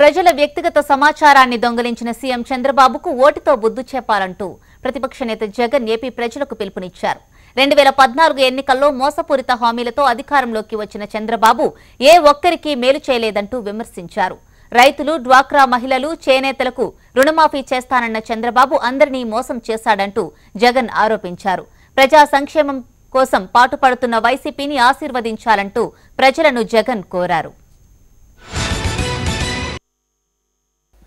ప్రజల వ్యక్తిగత సమాచారాన్ని దొంగిలించిన సీఎం చంద్రబాబుకు ఓటుతో బుద్ధి చెప్పాలంటూ ప్రతిపక్ష నేత జగన్ ఏపీ ప్రజలకు పిలుపునిచ్చారు. 2014 ఎన్నికల్లో మోసపూరిత హామీలతో అధికారంలోకి వచ్చిన చంద్రబాబు ఏ ఒక్కరికి మేలు చేయలేదంటూ విమర్శించారు. రైతులు, డ్వాక్రా మహిళలు, చేనేతలకు రుణమాఫీ చేస్తానన్న చంద్రబాబు అందరినీ మోసం చేశాడంటూ జగన్ ఆరోపించారు. ప్రజా సంక్షేమం కోసం పాటుపడుతున్న వైసీపీని ఆశీర్వదించాలంటూ ప్రజలను జగన్ కోరారు.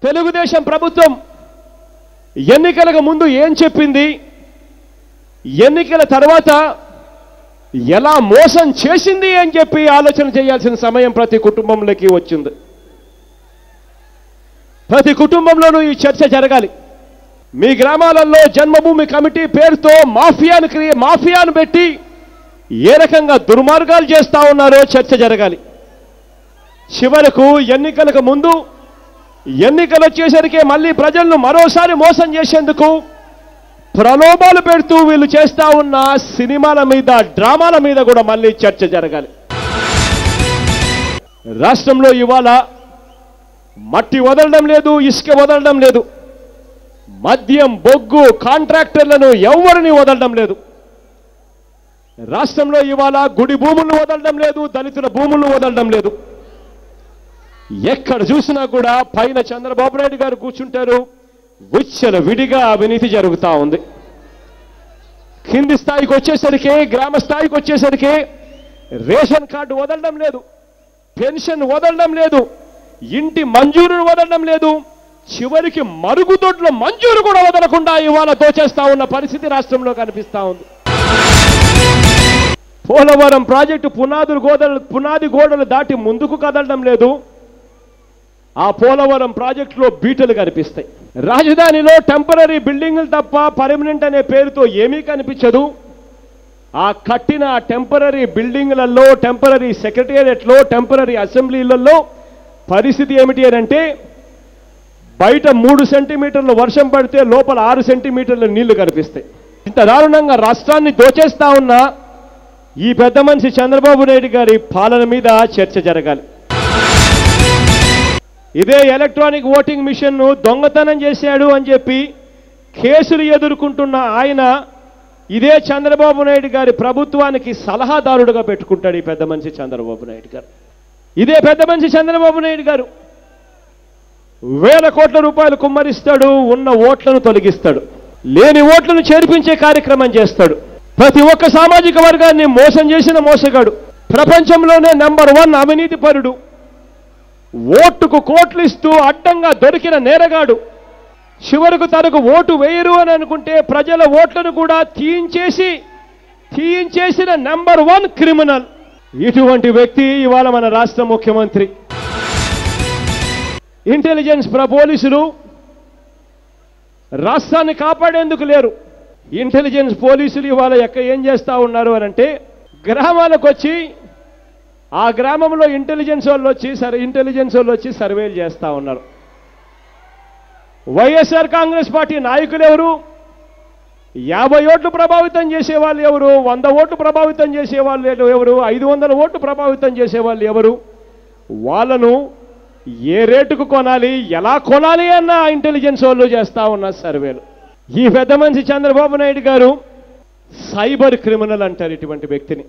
తెలుగుదేశం ప్రభుత్వం ఎన్నికలకు ముందు ఏం చెప్పింది, ఎన్నికల తర్వాత ఎలా మోసం చేసింది అని చెప్పి ఆలోచన చేయాల్సిన సమయం ప్రతి కుటుంబంలోకి వచ్చింది. ప్రతి కుటుంబంలోనూ ఈ చర్చ జరగాలి. మీ గ్రామాలలో జన్మభూమి కమిటీ పేరుతో మాఫియాను పెట్టి ఏ రకంగా దుర్మార్గాలు చేస్తా ఉన్నారో చర్చ జరగాలి. చివరకు ఎన్నికలకు ముందు ఎన్నికలు వచ్చేసరికి మళ్ళీ ప్రజలను మరోసారి మోసం చేసేందుకు ప్రలోభాలు పెడుతూ వీళ్ళు చేస్తా ఉన్న సినిమాల మీద, డ్రామాల మీద కూడా మళ్ళీ చర్చ జరగాలి. రాష్ట్రంలో ఇవాళ మట్టి వదలడం లేదు, ఇసుక వదలడం లేదు, మద్యం, బొగ్గు, కాంట్రాక్టర్లను ఎవరిని వదలడం లేదు. రాష్ట్రంలో ఇవాళ గుడి భూములను వదలడం లేదు, దళితుల భూములను వదలడం లేదు. ఎక్కడ చూసినా కూడా పైన చంద్రబాబు నాయుడు గారు కూర్చుంటారు, విచ్చల విడిగా అవినీతి జరుగుతూ ఉంది. కింది స్థాయికి వచ్చేసరికి, గ్రామ స్థాయికి వచ్చేసరికి రేషన్ కార్డు వదలడం లేదు, పెన్షన్ వదలడం లేదు, ఇంటి మంజూరును వదలడం లేదు, చివరికి మరుగుదొడ్ల మంజూరు కూడా వదలకుండా ఇవాళ దోచేస్తా ఉన్న పరిస్థితి రాష్ట్రంలో కనిపిస్తా ఉంది. పోలవరం ప్రాజెక్టు పునాది గోడలు దాటి ముందుకు కదలడం లేదు. ఆ పోలవరం ప్రాజెక్టులో బీటలు కనిపిస్తాయి. రాజధానిలో టెంపరరీ బిల్డింగులు తప్ప పర్మనెంట్ అనే పేరుతో ఏమీ కనిపించదు. ఆ కట్టిన టెంపరరీ బిల్డింగులలో, టెంపరరీ సెక్రటేరియట్లో, టెంపరరీ అసెంబ్లీలలో పరిస్థితి ఏమిటి అంటే బయట 3 సెంటీమీటర్ల వర్షం పడితే లోపల 6 సెంటీమీటర్ల నీళ్లు కనిపిస్తాయి. ఇంత దారుణంగా రాష్ట్రాన్ని దోచేస్తా ఉన్న ఈ పెద్ద మనిషి చంద్రబాబు నాయుడు గారి పాలన మీద చర్చ జరగాలి. ఇదే ఎలక్ట్రానిక్ ఓటింగ్ మిషన్ను దొంగతనం చేశాడు అని చెప్పి కేసులు ఎదుర్కొంటున్న ఆయన ఇదే చంద్రబాబు నాయుడు గారి ప్రభుత్వానికి సలహాదారుడుగా పెట్టుకుంటాడు ఈ పెద్ద మనిషి చంద్రబాబు నాయుడు గారు. ఇదే పెద్ద మనిషి చంద్రబాబు నాయుడు గారు వేల కోట్ల రూపాయలు కుమ్మరిస్తాడు, ఉన్న ఓట్లను తొలగిస్తాడు, లేని ఓట్లను చేర్పించే కార్యక్రమం చేస్తాడు. ప్రతి ఒక్క సామాజిక వర్గాన్ని మోసం చేసిన మోసగాడు, ప్రపంచంలోనే నంబర్ 1 అవినీతి పరుడు, ఓటుకు కోట్లు ఇస్తూ అడ్డంగా దొరికిన నేరగాడు, చివరకు తనకు ఓటు వేయరు అని అనుకుంటే ప్రజల ఓట్లను కూడా తీయించేసిన నంబర్ 1 క్రిమినల్. ఇటువంటి వ్యక్తి ఇవాళ మన రాష్ట్ర ముఖ్యమంత్రి. ఇంటెలిజెన్స్ పోలీసులు రాష్ట్రాన్ని కాపాడేందుకు లేరు. ఇంటెలిజెన్స్ పోలీసులు ఇవాళ ఏం చేస్తా ఉన్నారు అంటే గ్రామాలకు వచ్చి ఆ గ్రామంలో ఇంటెలిజెన్స్ వాళ్ళు వచ్చి సర్వేలు చేస్తా ఉన్నారు. వైఎస్ఆర్ కాంగ్రెస్ పార్టీ నాయకులు ఎవరు, 50 ఓట్లు ప్రభావితం చేసేవాళ్ళు ఎవరు, 100 ఓట్లు ప్రభావితం చేసేవాళ్ళు ఎవరు, 500 ఓట్లు ప్రభావితం చేసేవాళ్ళు ఎవరు, వాళ్ళను ఏ రేటుకు కొనాలి, ఎలా కొనాలి అన్న ఇంటెలిజెన్స్ వాళ్ళు చేస్తా ఉన్న సర్వేలు. ఈ పెద్ద మనిషి చంద్రబాబు నాయుడు గారు సైబర్ క్రిమినల్ అంటారు ఇటువంటి వ్యక్తిని.